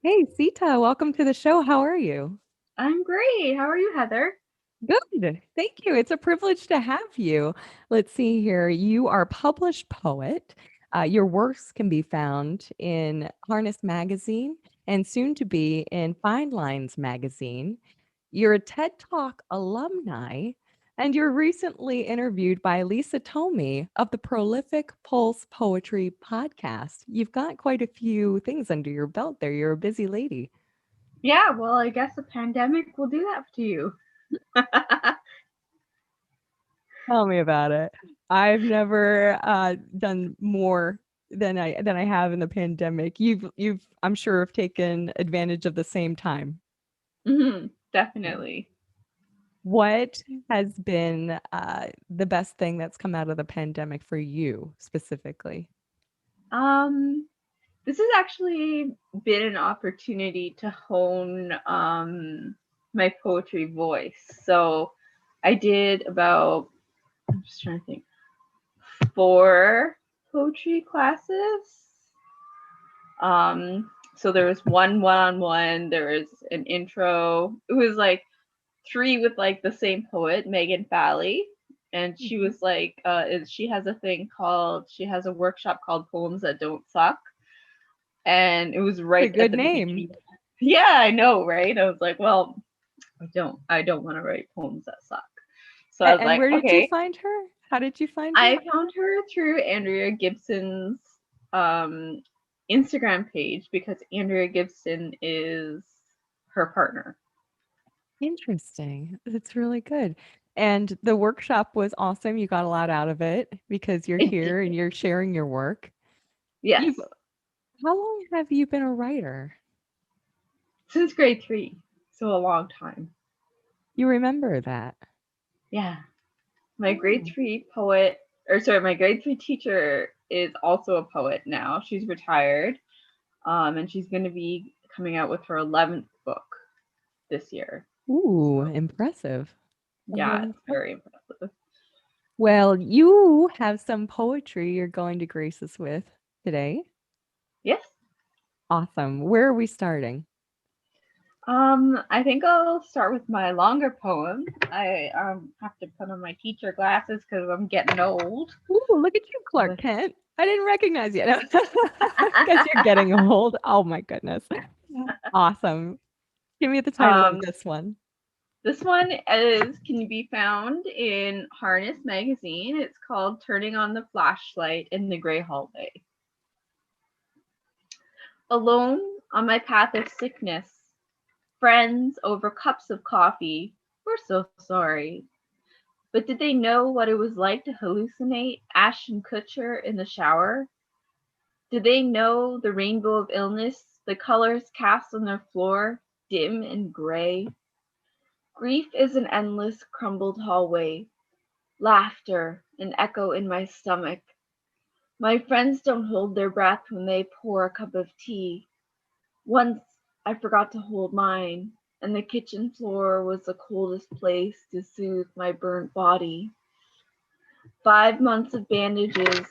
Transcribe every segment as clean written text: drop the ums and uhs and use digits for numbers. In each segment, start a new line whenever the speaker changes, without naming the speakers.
Hey, Sita, welcome to the show. How are you?
I'm great. How are you, Heather?
Good. Thank you. It's a privilege to have you. Let's see here. You are a published poet. Your works can be found in Harness Magazine and soon to be in Fine Lines Magazine. You're a TED Talk alumni, and you're recently interviewed by Lisa Tomei of the Prolific Pulse Poetry podcast. You've got quite a few things under your belt there. You're a busy lady.
Yeah, well, I guess a pandemic will do that to you.
Tell me about it. I've never done more than I have in the pandemic. You've I'm sure have taken advantage of the same time. Yeah.
Definitely.
What has been the best thing that's come out of the pandemic for you specifically?
Um, this has actually been an opportunity to hone my poetry voice. So I did about, I'm just trying to think, four poetry classes. So there was one-on-one, there was an intro. It was like three with like the same poet, Megan Falley, and she
Mhm.
was like, she has a thing called, she has a workshop called Poems That Don't Suck, and it was
A
right at
good
the
name.
beginning. Yeah, I know, right? I was like, well, I don't want to write poems that suck. So I was
And
like,
where did you
okay.
find her? How did you find her?
I found her through Andrea Gibson's um, Instagram page because Andrea Gibson is her partner.
Interesting. That's really good. And the workshop was awesome. You got a lot out of it because you're
It did.
here and you're sharing your work.
Yes,
You've How long have you been a writer?
since grade three, so a long time.
You remember that.
Yeah. My grade
Oh,
three poet, or sorry, my grade three teacher is also a poet now. She's retired, and she's going to be coming out with her 11th book this year.
ooh,
So,
impressive.
yeah, it's
Book.
very impressive.
Well, you have some poetry you're going to grace us with today.
Yes.
Awesome. Where are we starting?
I think I'll start with my longer poem. I have to put on my teacher glasses because I'm getting old.
Ooh, look at you, Clark Kent. I didn't recognize you. Guess you're getting old. Oh my goodness. Awesome. Give me the title of
um,
this one.
This one is can be found in Harness magazine. It's called Turning on the Flashlight in the Gray Hallway. Alone on my path of sickness, friends over cups of coffee were so sorry. But did they know what it was like to hallucinate Ashton Kutcher in the shower? Did they know the rainbow of illness, the colors cast on their floor, dim and gray? Grief is an endless, crumbled hallway, laughter, an echo in my stomach. My friends don't hold their breath when they pour a cup of tea. Once I forgot to hold mine, and the kitchen floor was the coldest place to soothe my burnt body. 5 months of bandages,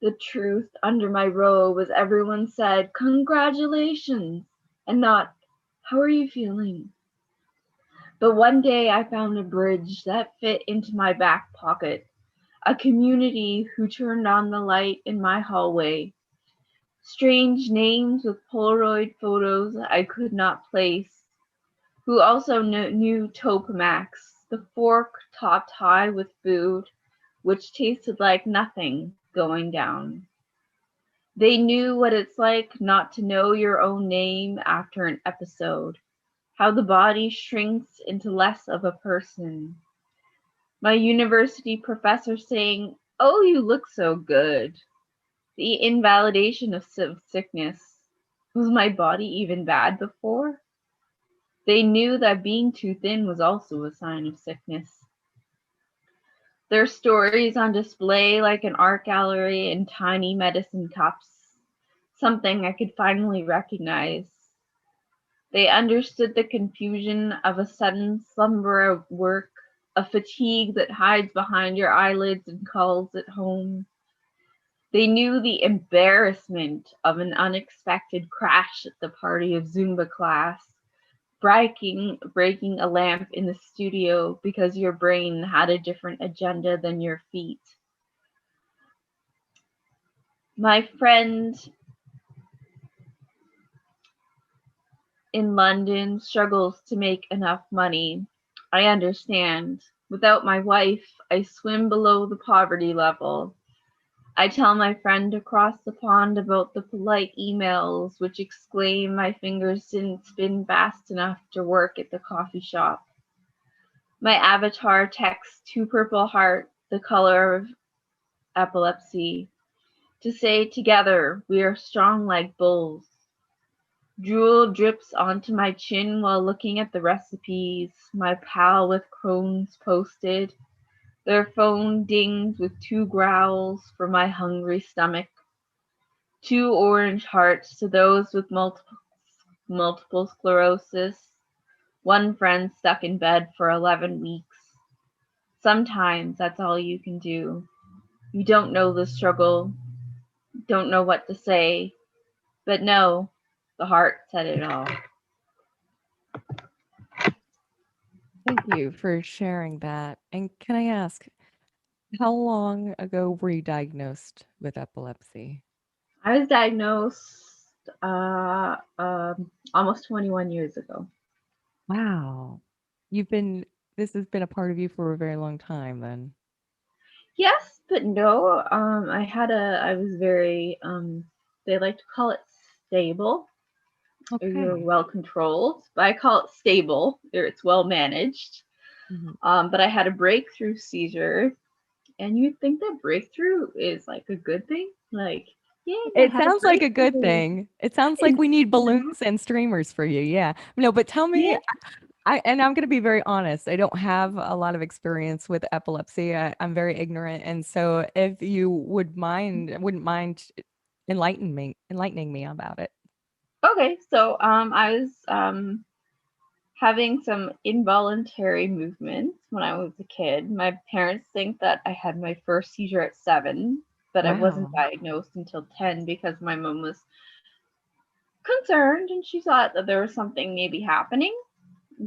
the truth under my robe as everyone said, "Congratulations," and not, "How are you feeling?" But one day I found a bridge that fit into my back pocket, a community who turned on the light in my hallway. Strange names with Polaroid photos I could not place, who also knew Topamax, the fork topped high with food, which tasted like nothing going down. They knew what it's like not to know your own name after an episode, how the body shrinks into less of a person. My university professor saying, "Oh, you look so good." The invalidation of sickness. Was my body even bad before? They knew that being too thin was also a sign of sickness. Their stories on display like an art gallery in tiny medicine cups, something I could finally recognize. They understood the confusion of a sudden slumber at work, a fatigue that hides behind your eyelids and calls it home. They knew the embarrassment of an unexpected crash at the party of Zumba class, breaking a lamp in the studio because your brain had a different agenda than your feet. My friend in London struggles to make enough money. I understand. Without my wife, I swim below the poverty level. I tell my friend across the pond about the polite emails which exclaim my fingers didn't spin fast enough to work at the coffee shop. My avatar texts two purple hearts, the color of epilepsy, to say together we are strong like bulls. Drool drips onto my chin while looking at the recipes my pal with Crohn's posted. Their phone dings with two growls for my hungry stomach. Two orange hearts to those with multiple sclerosis. One friend stuck in bed for 11 weeks. Sometimes that's all you can do. You don't know the struggle, don't know what to say, but no, the heart said it all.
Thank you for sharing that. And can I ask, how long ago were you diagnosed with epilepsy?
I was diagnosed almost 21 years ago.
Wow. This has been a part of you for a very long time then.
Yes, but no. I was very, they like to call it stable. You're
Okay.
well controlled, but I call it stable. It's well managed.
Mhm.
But I had a breakthrough seizure, and you'd think that breakthrough is like a good thing. Like, yay, I
It
had a
sounds like a good
breakthrough.
thing. It sounds like
It's,
we need balloons and streamers for you. Yeah. No, but tell me,
yeah,
and I'm going to be very honest. I don't have a lot of experience with epilepsy. I'm very ignorant, and so if you wouldn't mind enlightening me about it.
okay. So I was having some involuntary movements when I was a kid. My parents think that I had my first seizure at 7, but I wasn't
Wow.
diagnosed until 10 because my mom was concerned and she thought that there was something maybe happening,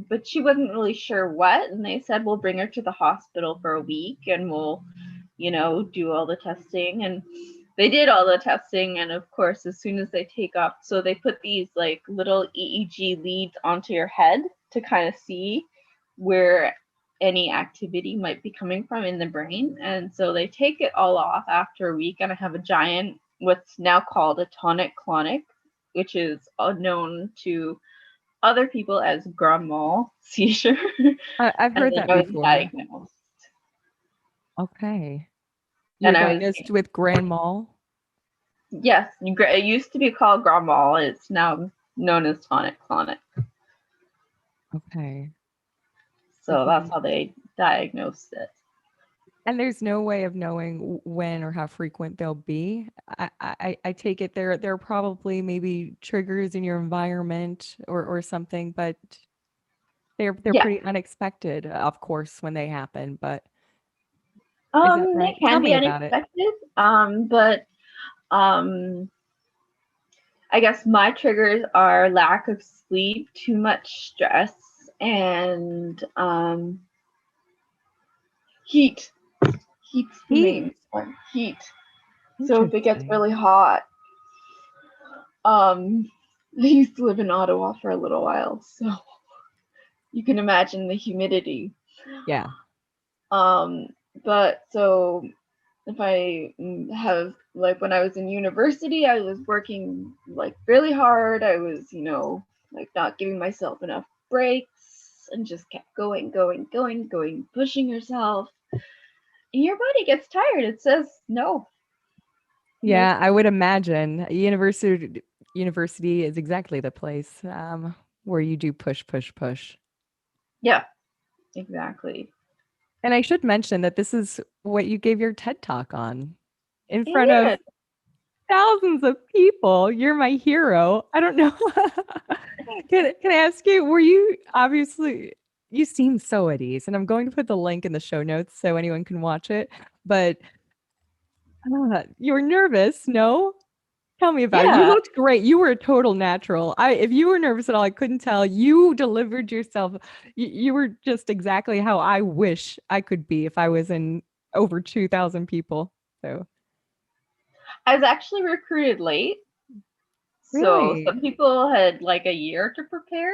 but she wasn't really sure what. And they said, we'll bring her to the hospital for a week and we'll, do all the testing. And they did all the testing. And of course, as soon as they take off, so they put these like little EEG leads onto your head to kind of see where any activity might be coming from in the brain. And so they take it all off after a week. And I have a giant, what's now called a tonic-clonic, which is known to other people as grand mal seizure.
I've
And
heard
then
that
I was
before.
diagnosed.
Okay. You're
And I was,
diagnosed with grand mal.
yes, it used to be called grand mal. It's now known as tonic-clonic.
Okay. This
So
is
that's how they diagnosed it.
And there's no way of knowing when or how frequent they'll be. I take it there are probably maybe triggers in your environment or something, but they're
Yeah.
pretty unexpected, of course, when they happen. But is that
They
right? Tell
can be
me about it.
unexpected. But um, I guess my triggers are lack of sleep, too much stress, and heat. Heat's the
Heat.
main one. Heat. So if it gets
Interesting.
really hot, I used to live in Ottawa for a little while, so you can imagine the humidity.
Yeah.
Um, but so if I have, like, when I was in university, I was working like really hard. I was, like not giving myself enough breaks and just kept going, pushing yourself. And your body gets tired. It says no.
Yeah, I would imagine university is exactly the place where you do push, push, push.
Yeah, exactly.
And I should mention that this is what you gave your TED Talk on in front
It
of
is.
thousands of people. You're my hero. I don't know. Can I ask you, were you obviously you seem so at ease, and I'm going to put the link in the show notes so anyone can watch it. But You were nervous, no? Tell me about it. You
Yeah.
looked great. You were a total natural. If you were nervous at all, I couldn't tell. You delivered yourself. You were just exactly how I wish I could be if I was in over 2,000 people. So,
I was actually recruited late. So
really?
some people had like a year to prepare,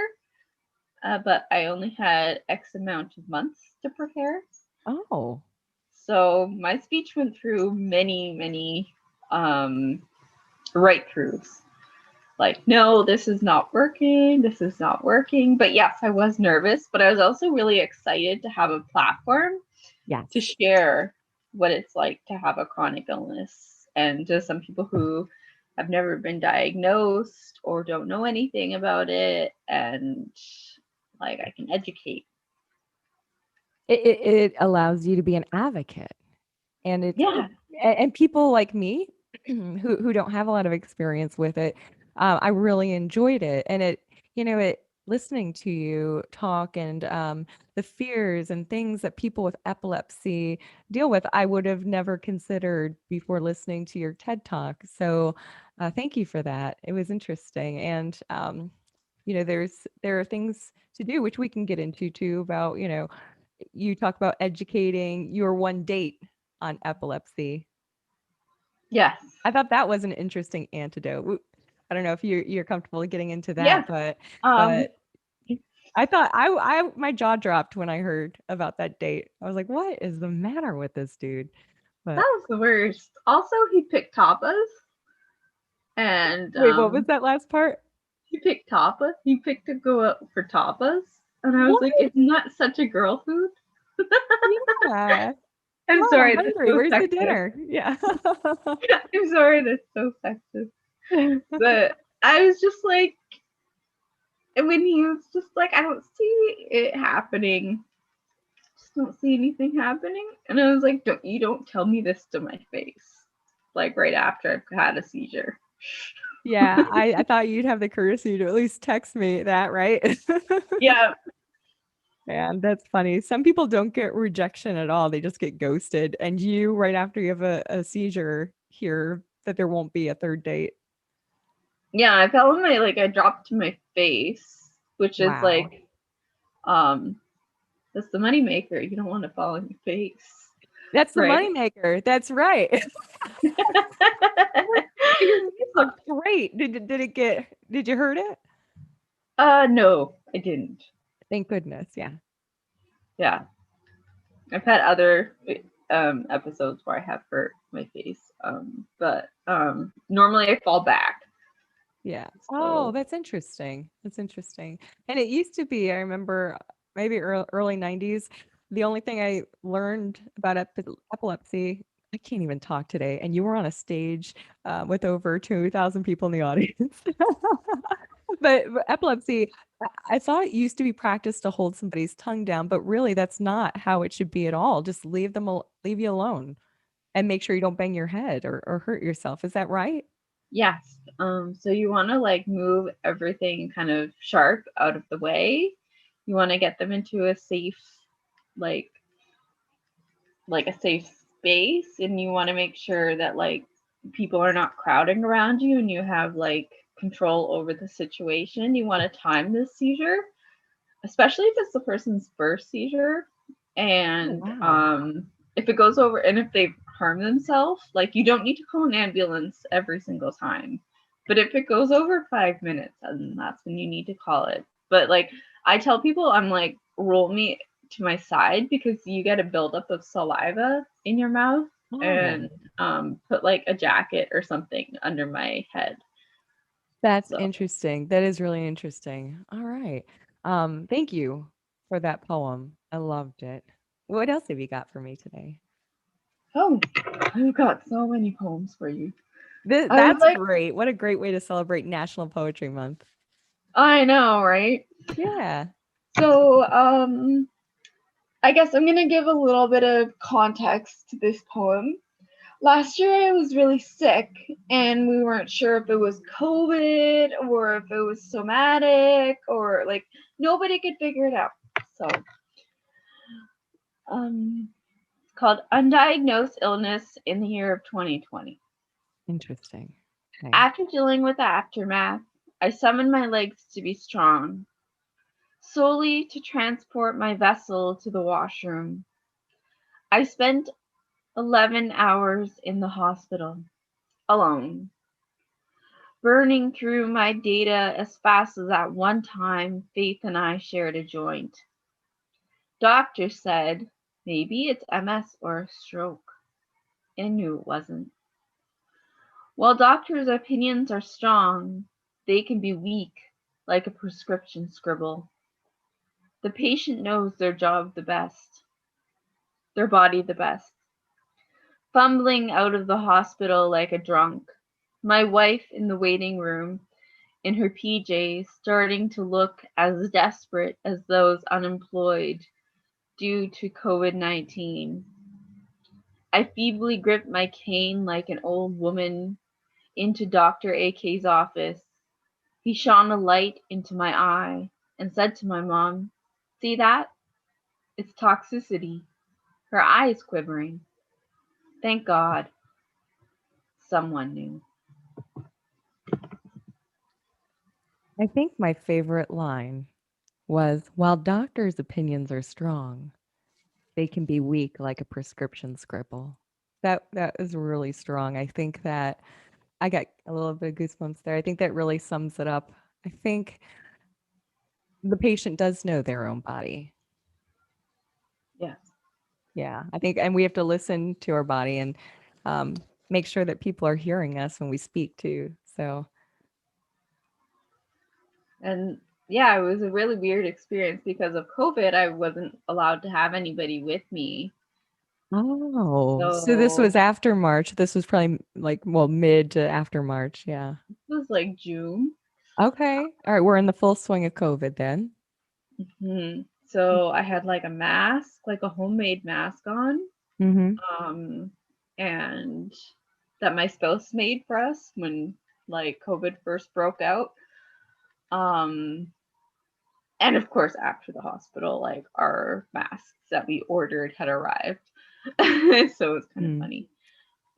but I only had X amount of months to prepare.
Oh,
So my speech went through many um, write throughs. Like, no, this is not working. This is not working. But yes, I was nervous, but I was also really excited to have a platform to
yes.
share what it's like to have a chronic illness, and to some people who have never been diagnosed or don't know anything about it, and like I can educate.
It allows you to be an advocate. And
Yeah.
and people like me who don't have a lot of experience with it, I really enjoyed it. And it listening to you talk and the fears and things that people with epilepsy deal with, I would have never considered before listening to your TED talk. So thank you for that. It was interesting. And there are things to do which we can get into too about, you talk about educating your one date on epilepsy.
Yes.
I thought that was an interesting antidote. I don't know if you're comfortable getting into
Yeah.
that, but
Um,
but I thought I my jaw dropped when I heard about that date. I was like, what is the matter with this dude?
that
But
was the worst. Also, he picked tapas, and
wait, what was that last part?
he picked tapas. He picked to go out for tapas, and I was
What?
like, isn't that such a girl food?
Yeah. Come
I'm
on, I'm
sorry, that's
hungry.
so
Where's the
sexist.
dinner? Yeah.
I'm sorry, that's so sexist. But I was just like, and when he was just like, I don't see it happening. Just don't see anything happening. And I was like, don't tell me this to my face. Like right after I've had a seizure.
Yeah, I thought you'd have the courtesy to at least text me that, right?
Yeah.
And that's funny. Some people don't get rejection at all. They just get ghosted. And you, right after you have a seizure, hear that there won't be a third date.
Yeah, I fell on my I dropped to my face, which is
Wow.
um that's the moneymaker. You don't want to fall on your face.
That's the
Right.
moneymaker. That's right. Your face looked great. Did you hurt it?
No, I didn't.
Thank goodness. Yeah.
Yeah. I've had other episodes where I have hurt my face. But normally I fall back.
Yeah. Oh,
So
that's interesting. That's interesting. And it used to be, I remember maybe early 90s, the only thing I learned about epilepsy, I can't even talk today. And you were on a stage with over 2,000 people in the audience. But epilepsy, I thought it used to be practiced to hold somebody's tongue down, but really that's not how it should be at all. Just leave you alone and make sure you don't bang your head or hurt yourself. Is that right?
yes. So you want to move everything kind of sharp out of the way. You want to get them into a safe like a safe space, and you want to make sure that people are not crowding around you, and you have control over the situation. You want to time this seizure, especially if it's the person's first seizure,
Oh,
and
wow.
if it goes over and if they harm themselves, you don't need to call an ambulance every single time. But if it goes over 5 minutes, then that's when you need to call it. But I tell people, I'm like, roll me to my side, because you get a buildup of saliva in your mouth,
Oh,
and put a jacket or something under my head.
that's
So,
interesting. That is really interesting. All right. Thank you for that poem. I loved it. What else have you got for me today?
oh, I've got so many poems for you. I was
That's
like,
great. What a great way to celebrate National Poetry Month.
I know, right?
Yeah.
So, I guess I'm gonna give a little bit of context to this poem. Last year I was really sick, and we weren't sure if it was COVID or if it was somatic, or nobody could figure it out. So, um, called Undiagnosed Illness in the Year of 2020.
Interesting. Okay.
After dealing with the aftermath, I summoned my legs to be strong, solely to transport my vessel to the washroom. I spent 11 hours in the hospital, alone, burning through my data as fast as at one time Faith and I shared a joint. Doctors said maybe it's MS or a stroke. I knew it wasn't. While doctors' opinions are strong, they can be weak, like a prescription scribble. The patient knows their job the best, their body the best. Fumbling out of the hospital like a drunk, my wife in the waiting room in her PJs, starting to look as desperate as those unemployed due to COVID-19. I feebly gripped my cane like an old woman into Dr. AK's office. He shone a light into my eye and said to my mom, "See that? It's toxicity." Her eyes quivering. Thank God, someone knew.
I think my favorite line was, while doctors' opinions are strong, they can be weak like a prescription scribble. That is really strong. I think that I got a little bit of goosebumps there. I think that really sums it up. I think the patient does know their own body.
Yes.
Yeah, I think, and we have to listen to our body and um, make sure that people are hearing us when we speak too. So,
And yeah, it was a really weird experience because of COVID. I wasn't allowed to have anybody with me.
so this
So
was after March. This was probably like, well, mid to after March. Yeah.
it was like June.
Okay. All right. We're in the full swing of COVID then.
So I had like a mask, like a homemade mask on,
Mm-hmm.
um, and that my spouse made for us when like COVID first broke out. Um, and of course, after the hospital, like our masks that we ordered had arrived. So it's kind of
Mm.
funny.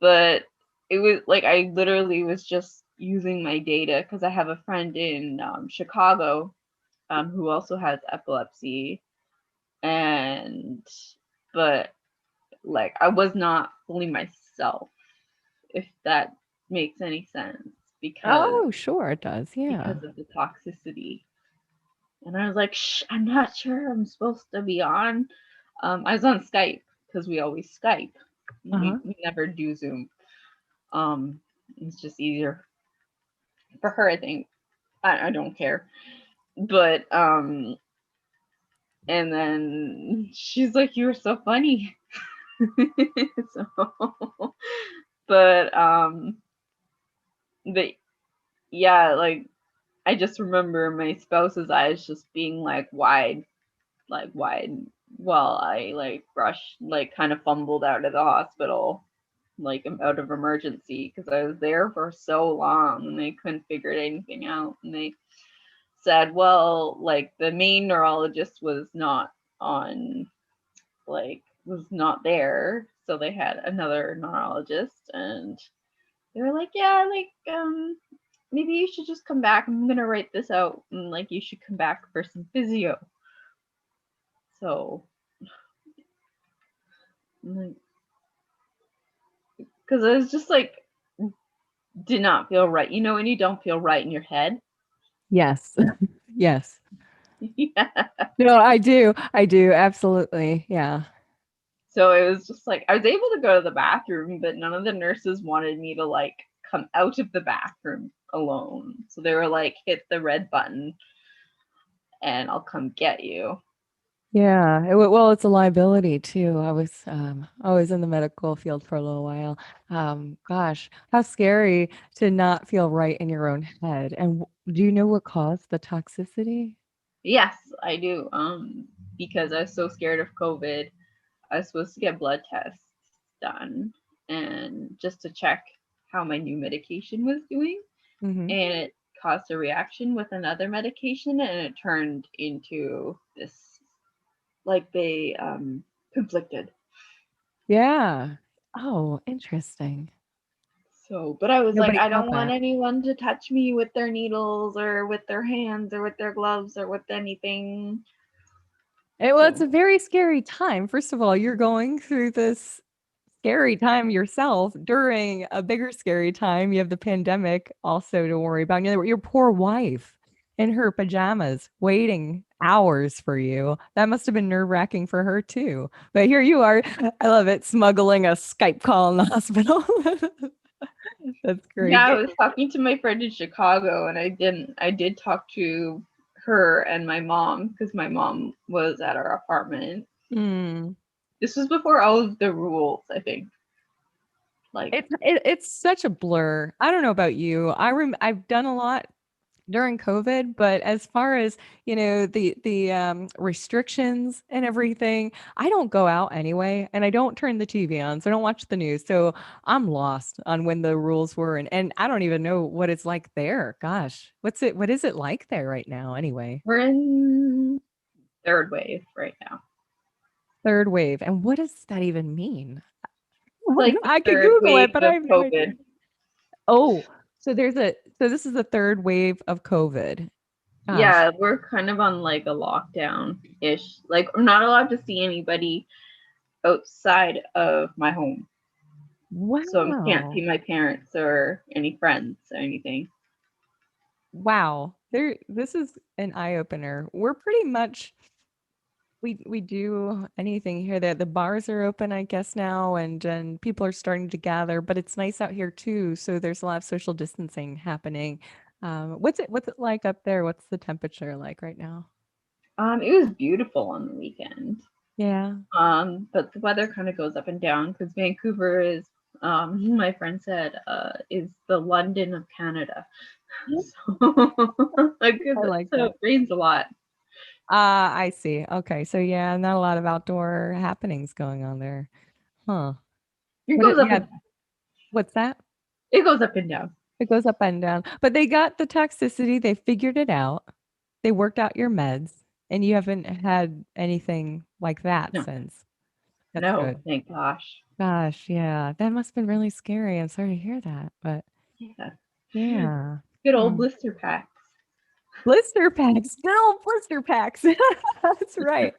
But it was like I literally was just using my data because I have a friend in Chicago who also has epilepsy, and but like I was not fully myself, if that makes any sense,
Oh, sure, it does. Yeah.
because of the toxicity. And I was like, Shh, I'm not sure I'm supposed to be on. I was on Skype because we always Skype.
Uh-huh.
We never do Zoom. Um, it's just easier for her, I think. I don't care. But and then she's like, "You were so funny." So, but but yeah, like I just remember my spouse's eyes just being like wide, while I like rushed, like kind of fumbled out of the hospital, like out of emergency, because I was there for so long and they couldn't figure anything out. And they said, well, like the main neurologist was not on, like, was not there. So they had another neurologist and they were like, yeah, like, maybe you should just come back. I'm gonna write this out, and like you should come back for some physio. So, like, because I was just like, did not feel right. You know, when you don't feel right in your head.
Yes. Yes.
Yeah.
No, I do. I do. Absolutely. Yeah.
So it was just like I was able to go to the bathroom, but none of the nurses wanted me to like come out of the bathroom alone. So they were like, hit the red button and I'll come get you.
Yeah. Well, it's a liability too. I was in the medical field for a little while. Gosh, how scary to not feel right in your own head. And do you know what caused the toxicity?
Yes, I do. Because I was so scared of COVID, I was supposed to get blood tests done and just to check how my new medication was doing.
Mm-hmm.
And it caused a reaction with another medication and it turned into this, like they conflicted.
Yeah. Oh, interesting.
So, but I was like,
Nobody
I
caught
don't want
that.
anyone to touch me with their needles or with their hands or with their gloves or with anything.
It's
So
a very scary time. First of all, you're going through this scary time yourself during a bigger scary time. You have the pandemic also to worry about. Your poor wife in her pajamas waiting hours for you. That must have been nerve-wracking for her too. But here you are. I love it. Smuggling a Skype call in the hospital. That's
yeah, I
great.
was talking to my friend in Chicago, and I did talk to her and my mom because my mom was at our apartment.
Mm.
This was before all of the rules, I think. Like,
It's such a blur. I don't know about you. I've done a lot during COVID, but as far as, the restrictions and everything, I don't go out anyway, and I don't turn the TV on, so I don't watch the news. So I'm lost on when the rules were, and I don't even know what it's like there. Gosh, what is it like there right now anyway?
we're in third wave right now.
Third wave. And what does that even mean?
Like the
I could
third
Google it,
wave
but I
of
have no idea.
COVID.
Oh, so this is the third wave of COVID. Gosh.
Yeah, we're kind of on like a lockdown ish. Like, I'm not allowed to see anybody outside of my home. So I can't see
Wow.
my parents or any friends or anything.
Wow. This is an eye opener. We're pretty much we do anything here. The bars are open, I guess now, and people are starting to gather, but it's nice out here too. So there's a lot of social distancing happening. What's it like up there? What's the temperature like right now?
It was beautiful on the weekend.
Yeah.
But the weather kind of goes up and down because Vancouver is, my friend said, is the London of Canada. So, like,
I like
so
that.
it rains a lot.
I see. Okay. So yeah, not a lot of outdoor happenings going on there. Huh.
It goes up
Yeah,
and
what's that?
it goes up and down.
It goes up and down. But they got the toxicity, they figured it out. They worked out your meds, and you haven't had anything like that
No,
since. That's
no,
good.
thank gosh.
Gosh, yeah. That must have been really scary. I'm sorry to hear that, but
Yeah,
yeah.
good old
Hmm.
blister packs.
Blister packs. Good old blister packs. That's right.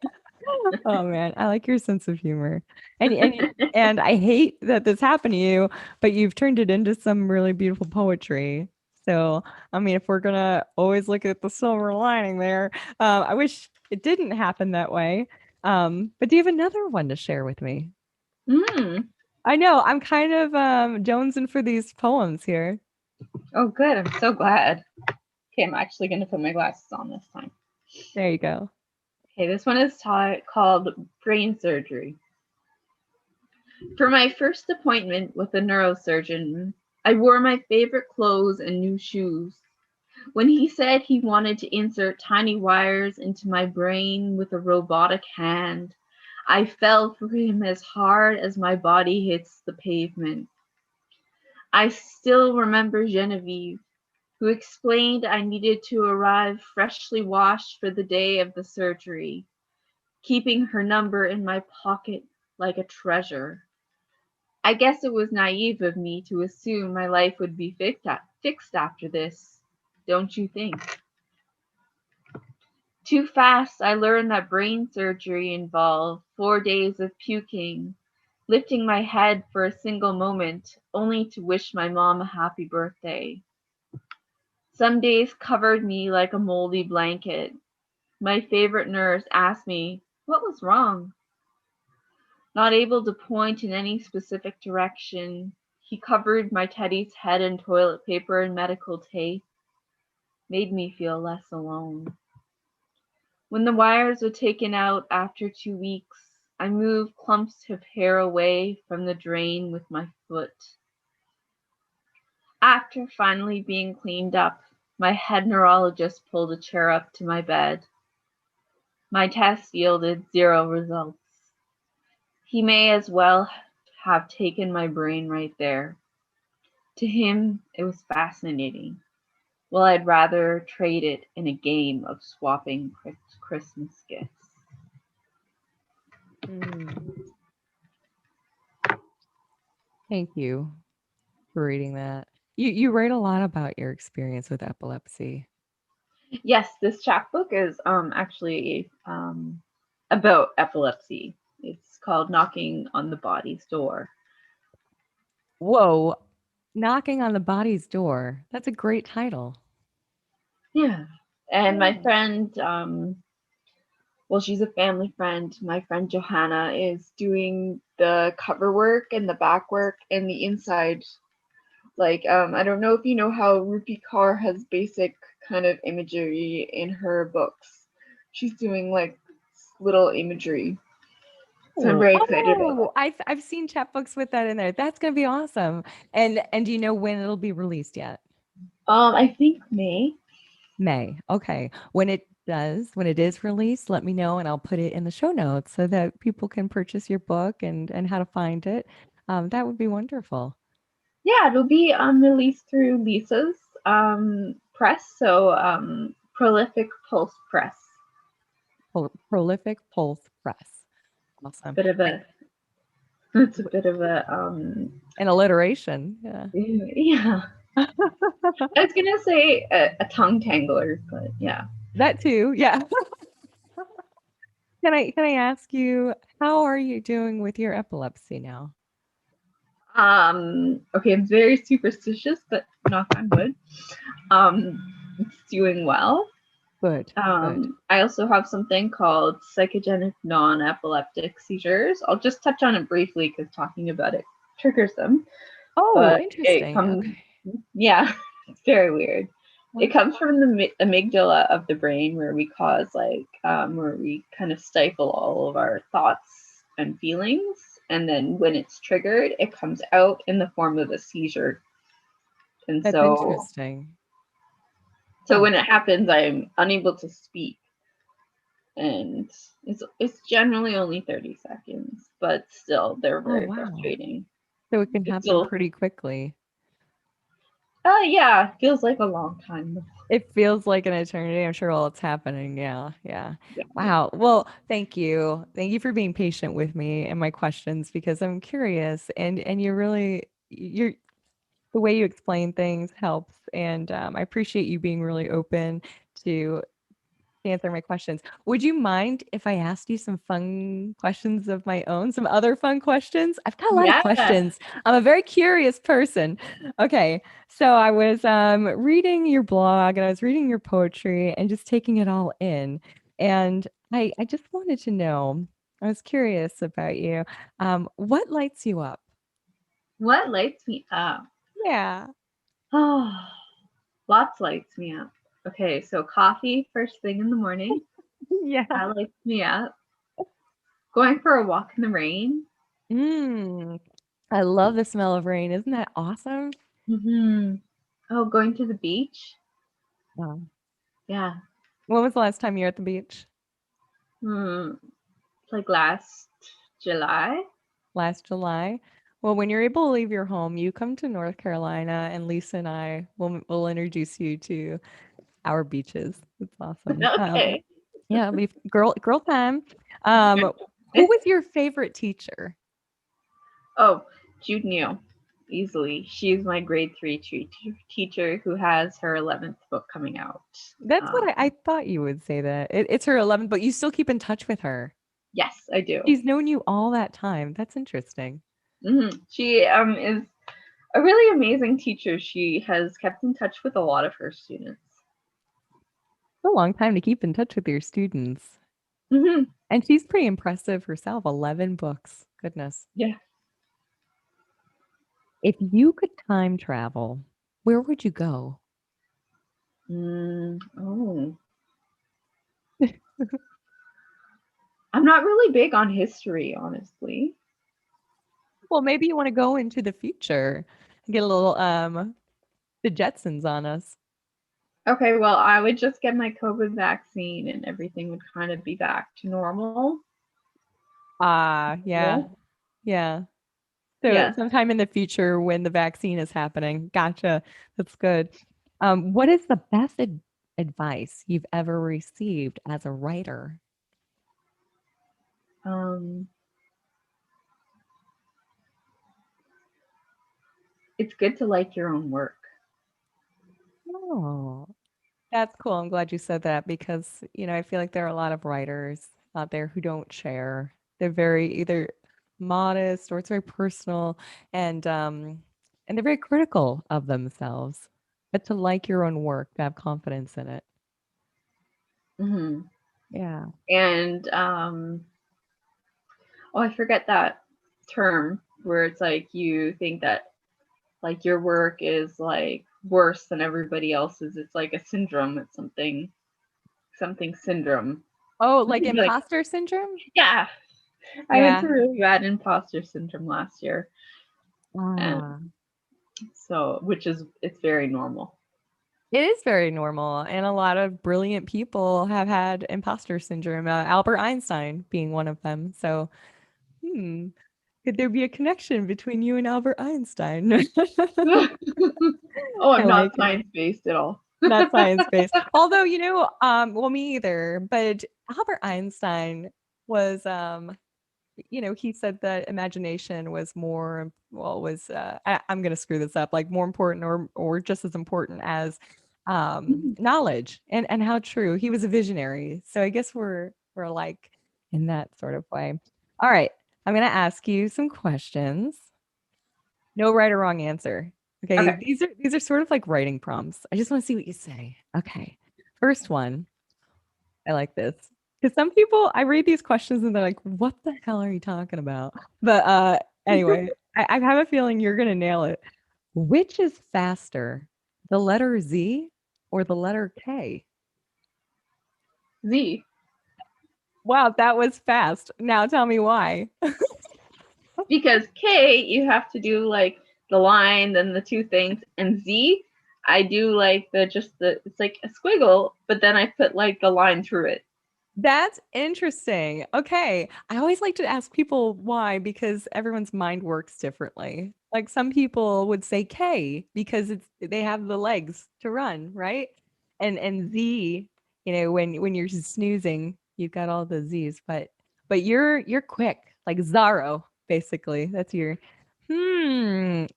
Oh man, I like your sense of humor. And I hate that this happened to you, but you've turned it into some really beautiful poetry. So, I mean, if we're gonna always look at the silver lining there, I wish it didn't happen that way. But do you have another one to share with me?
Mm.
I know I'm kind of jonesing for these poems here.
Oh, good. I'm so glad. Okay, I'm actually going to put my glasses on this time.
There you go.
Okay, this one is called Brain Surgery. For my first appointment with a neurosurgeon, I wore my favorite clothes and new shoes. When he said he wanted to insert tiny wires into my brain with a robotic hand, I fell for him as hard as my body hits the pavement. I still remember Genevieve, who explained I needed to arrive freshly washed for the day of the surgery, keeping her number in my pocket like a treasure. I guess it was naive of me to assume my life would be fixed after this, don't you think? Too fast, I learned that brain surgery involved 4 days of puking, lifting my head for a single moment, only to wish my mom a happy birthday. Some days covered me like a moldy blanket. My favorite nurse asked me, what was wrong? Not able to point in any specific direction, he covered my teddy's head in toilet paper and medical tape, made me feel less alone. When the wires were taken out after 2 weeks, I moved clumps of hair away from the drain with my foot. After finally being cleaned up, my head neurologist pulled a chair up to my bed. My test yielded 0 results. He may as well have taken my brain right there. To him, it was fascinating. Well, I'd rather trade it in a game of swapping Christmas gifts.
Mm. Thank you for reading that. You write a lot about your experience with epilepsy.
Yes, this chapbook is actually about epilepsy. It's called Knocking on the Body's Door.
Whoa, knocking on the body's door. That's a great title.
Yeah. And my
Yeah.
friend, well, she's a family friend. My friend Johanna is doing the cover work and the back work and the inside. Like, I don't know if you know how Rupi Kaur has basic kind of imagery in her books. She's doing like little imagery. So I'm
Oh,
very excited about that.
oh, I've seen chapbooks with that in there. That's gonna be awesome. And do you know when it'll be released yet?
I think May.
May. Okay. When it is released, let me know and I'll put it in the show notes so that people can purchase your book and how to find it. That would be wonderful.
Yeah, it'll be released through Lisa's press, so Prolific Pulse Press.
Prolific Pulse Press. Awesome.
Bit of a it's a bit of a
An alliteration. Yeah.
yeah. I was gonna say a tongue tangler, but yeah.
That too. Yeah. Can I ask you, how are you doing with your epilepsy now?
Okay, I'm very superstitious, but knock on wood. It's doing well.
Good. Good.
I also have something called psychogenic non-epileptic seizures. I'll just touch on it briefly because talking about it triggers them.
Oh,
But it
interesting.
comes,
Okay.
yeah, it's very weird. It
Wow.
comes from the amygdala of the brain, where we cause where we kind of stifle all of our thoughts and feelings, and then when it's triggered, it comes out in the form of a seizure. And
That's
so,
interesting.
so
Huh.
when it happens, I'm unable to speak, and it's generally only 30 seconds, but still, they're
Oh,
very
wow.
frustrating.
So it can
It's
happen
still,
pretty quickly.
yeah, feels like a long time.
It feels like an eternity, I'm sure, while it's happening. Yeah, yeah.
Yeah.
Wow. Well, thank you. Thank you for being patient with me and my questions because I'm curious and you're the way you explain things helps. And I appreciate you being really open to answer my questions. Would you mind if I asked you some fun questions of my own, some other fun questions? I've got a lot of
Yeah.
questions. I'm a very curious person. Okay, so I was reading your blog and I was reading your poetry and just taking it all in. And I just wanted to know, I was curious about you. What lights you up?
What lights me up?
Yeah.
Oh, lots lights me up. Okay, so coffee first thing in the morning.
Yeah.
That lights me up. Going for a walk in the rain.
Mm, I love the smell of rain. Isn't that awesome?
Hmm. Oh, going to the beach.
Wow.
Yeah.
When was the last time you were at the beach?
Hmm. Like last July.
Last July. Well, when you're able to leave your home, you come to North Carolina, and Lisa and I will introduce you to our beaches. It's awesome.
Okay.
Yeah, it'll be girl time. Um, who was your favorite teacher?
Oh, Jude Neal. Easily. She's my grade three teacher who has her 11th book coming out.
That's what
Um,
I thought you would say that. It's her 11th, but you still keep in touch with her.
yes, I do.
She's known you all that time. That's interesting.
She is a really amazing teacher. She has kept in touch with a lot of her students.
It's a long time to keep in touch with your students.
Hmm.
And she's pretty impressive herself. 11 books. Goodness.
Yeah.
If you could time travel, where would you go?
Oh, I'm not really big on history, honestly.
Well, maybe you want to go into the future and get a little the Jetsons on us.
Okay, well, I would just get my COVID vaccine and everything would kind of be back to normal.
Ah, yeah.
Well,
Yeah. So
yeah.
sometime in the future when the vaccine is happening. Gotcha. That's good. What is the best advice you've ever received as a writer?
Um, it's good to like your own work.
Oh, that's cool. I'm glad you said that because, I feel like there are a lot of writers out there who don't share. They're very either modest or it's very personal and they're very critical of themselves. But to like your own work, to have confidence in it.
Hmm.
Yeah.
And oh, I forget that term where it's like you think that like your work is like worse than everybody else's. It's like a syndrome. It's something syndrome.
Oh, like
Like,
imposter syndrome?
yeah, I had
Yeah.
to really bad imposter syndrome last year, and
Ah.
so which is it's very normal.
It is very normal, and a lot of brilliant people have had imposter syndrome, Albert Einstein being one of them. So, hmm, could there be a connection between you and Albert Einstein?
Oh,
I
I'm not
like it.
science based at all.
Not science-based. Although, well, me either, but Albert Einstein was, he said that imagination was more, well, I'm going to screw this up, like more important or just as important as knowledge and how true. He was a visionary. So I guess we're alike in that sort of way. All right. I'm going to ask you some questions. No right or wrong answer. Okay.
Okay.
These are sort of like writing prompts. I just want to see what you say. Okay. First one. I like this. Because some people, I read these questions and they're like, what the hell are you talking about? But anyway, I have a feeling you're going to nail it. Which is faster, the letter Z or the letter K?
Z,
Wow, that was fast. Now tell me why.
because K you have to do like the line, then the two things, and Z I do like the it's like a squiggle, but then I put like the line through it.
That's interesting. Okay. I always like to ask people why because everyone's mind works differently. Like some people would say K because they have the legs to run, right? And Z, when you're snoozing, you've got all the Z's, but you're quick, like Zorro, basically. That's your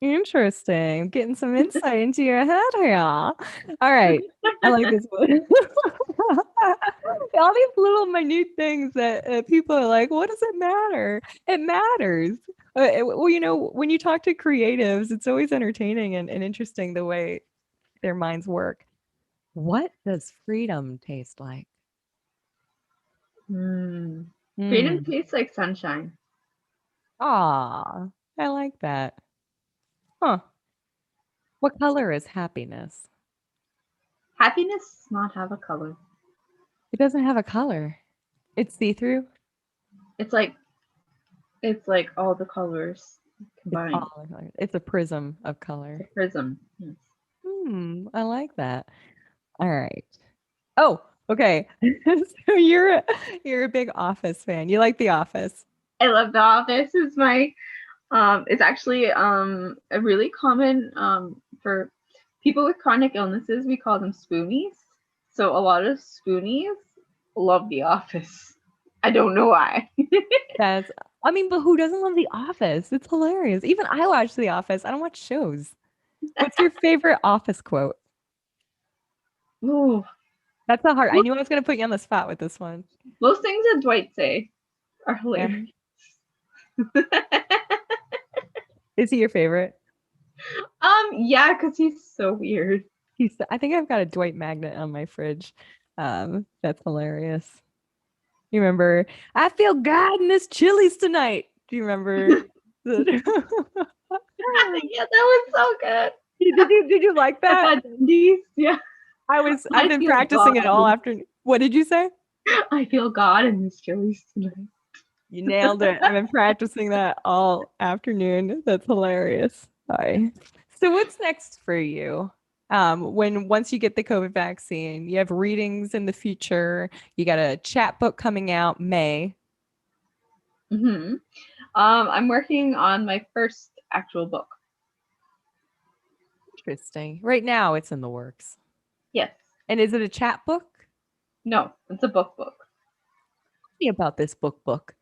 interesting. Getting some insight into your head here. All right. I like this one. All these little minute things that people are like, what does it matter? It matters. Well, when you talk to creatives, it's always entertaining and interesting the way their minds work. What does freedom taste like?
Mm. Freedom
Hmm.
tastes like sunshine.
Ah, I like that. Huh. What color is happiness?
Happiness does not have a color.
It doesn't have a color. It's see-through.
It's like it's like all the colors
It's all
combined.
the colors. It's a prism of
It's a
color.
prism. Yes.
I like that. All right. Oh, okay. So you're a big Office fan. You like The Office.
I love The Office. It's my it's actually a really common for people with chronic illnesses. We call them spoonies. So a lot of spoonies love The Office. I don't know why.
That's I mean, but who doesn't love The Office? It's hilarious. Even I watch The Office. I don't watch shows. What's your favorite Office quote?
Ooh,
That's a hard. I knew I was gonna put you on the spot with this one.
most things that Dwight say are
Yeah.
hilarious.
Is he your favorite?
Yeah, because he's so weird.
I think I've got a Dwight magnet on my fridge. That's hilarious. You remember, I feel God in this Chili's tonight. Do you remember?
Yeah, that was so good.
Did you like
At
that?
that Dundies, yeah.
I've
I
been
feel
practicing it
God.
all afternoon. What did you say?
I feel God in this Chili's tonight.
You nailed it. I've been practicing that all afternoon. That's hilarious. Sorry. So what's next for you? Once you get the COVID vaccine, you have readings in the future. You got a chat book coming out May.
Mm-hmm. I'm working on my first actual book.
Interesting. Right now, it's in the works.
Yes.
And is it a chat book?
No, it's a book.
Tell me about this book.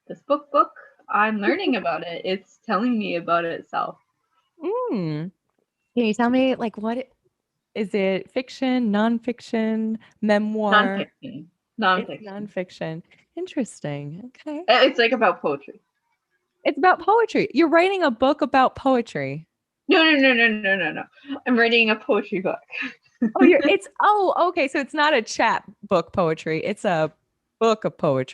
This book, I'm learning about it. It's telling me about itself.
Mm. Can you tell me, like, is it fiction, nonfiction, memoir?
Nonfiction.
It's
Nonfiction.
nonfiction. Interesting. Okay.
It's like about poetry.
It's about poetry. You're writing a book about poetry.
No, no, no, no, no, no, no. I'm writing a poetry book.
Okay. So it's not a chat book poetry. It's a book of
Yeah.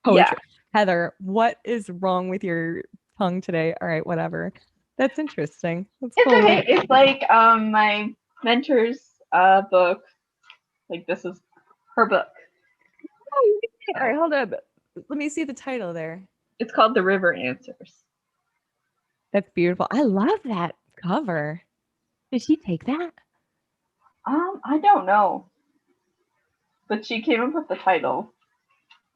poetry. Heather, what is wrong with your tongue today? All right, whatever. That's interesting. That's
It's
cool.
okay. It's like my mentor's book. Like this is her book.
All right,
So
hold up. Let me see the title there.
it's called The River Answers.
That's beautiful. I love that cover. Did she take that?
I don't know, but she came up with the title.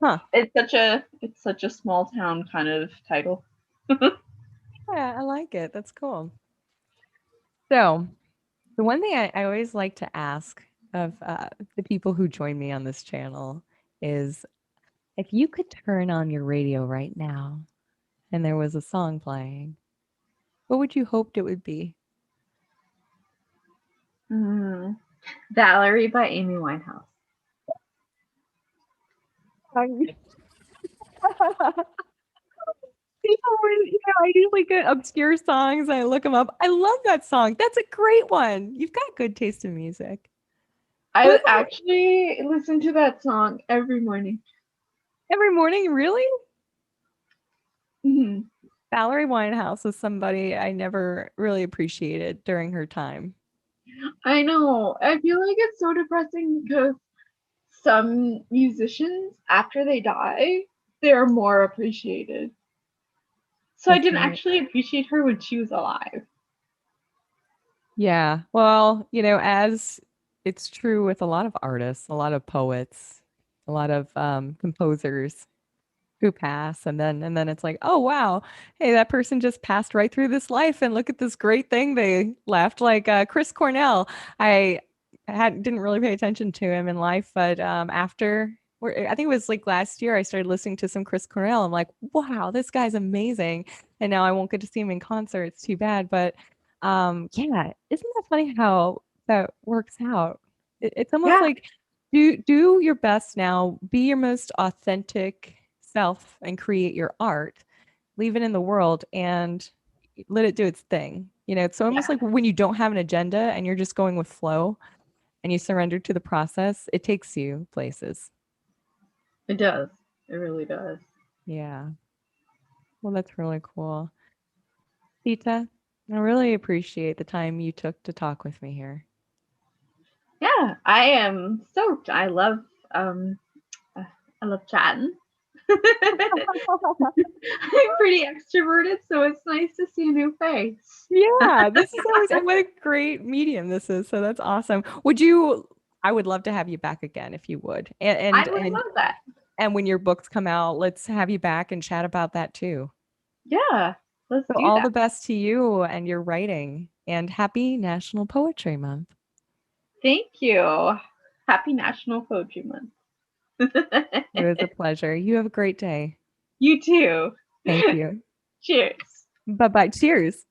Huh.
It's such a small town kind of title.
Yeah, I like it. That's cool. So, the one thing I always like to ask of the people who join me on this channel is if you could turn on your radio right now and there was a song playing, what would you hoped it would be?
Mm. Valerie by Amy Winehouse.
People I usually get obscure songs. I look them up. I love that song. That's a great one. You've got good taste in music.
I
Who's
actually listen to that song every morning.
every morning? Really?
Mm-hmm.
Valerie Winehouse is somebody I never really appreciated during her time.
I know. I feel like it's so depressing because some musicians, after they die, they're more appreciated. So I
That's
didn't
right.
actually appreciate her when she was alive.
Yeah. Well, as it's true with a lot of artists, a lot of poets, a lot of composers who pass and then it's like, oh wow, hey, that person just passed right through this life and look at this great thing they left. Like Chris Cornell. I didn't really pay attention to him in life, but I think it was like last year I started listening to some Chris Cornell. I'm like, wow, this guy's amazing. And now I won't get to see him in concert. It's too bad. But yeah, isn't that funny how that works out? It's almost
Yeah,
like do your best now, be your most authentic self and create your art, leave it in the world and let it do its thing. It's almost
yeah,
like when you don't have an agenda and you're just going with flow and you surrender to the process, it takes you places.
it does. It really does.
Yeah. Well, that's really cool. Sita, I really appreciate the time you took to talk with me here.
Yeah, I am stoked. Um I love chatting. I'm pretty extroverted, so it's nice to see a new face.
Yeah, this is always, and what a great medium this is. So that's awesome. I would love to have you back again if you would. And
I
and
would
and
love that.
and when your books come out, let's have you back and chat about that too.
Yeah, let's
So
do
all the
that.
best to you and your writing and happy National Poetry Month.
Thank you. Happy National Poetry Month.
It was a pleasure. You have a great day.
You too.
Thank you.
Cheers.
Bye-bye. Cheers.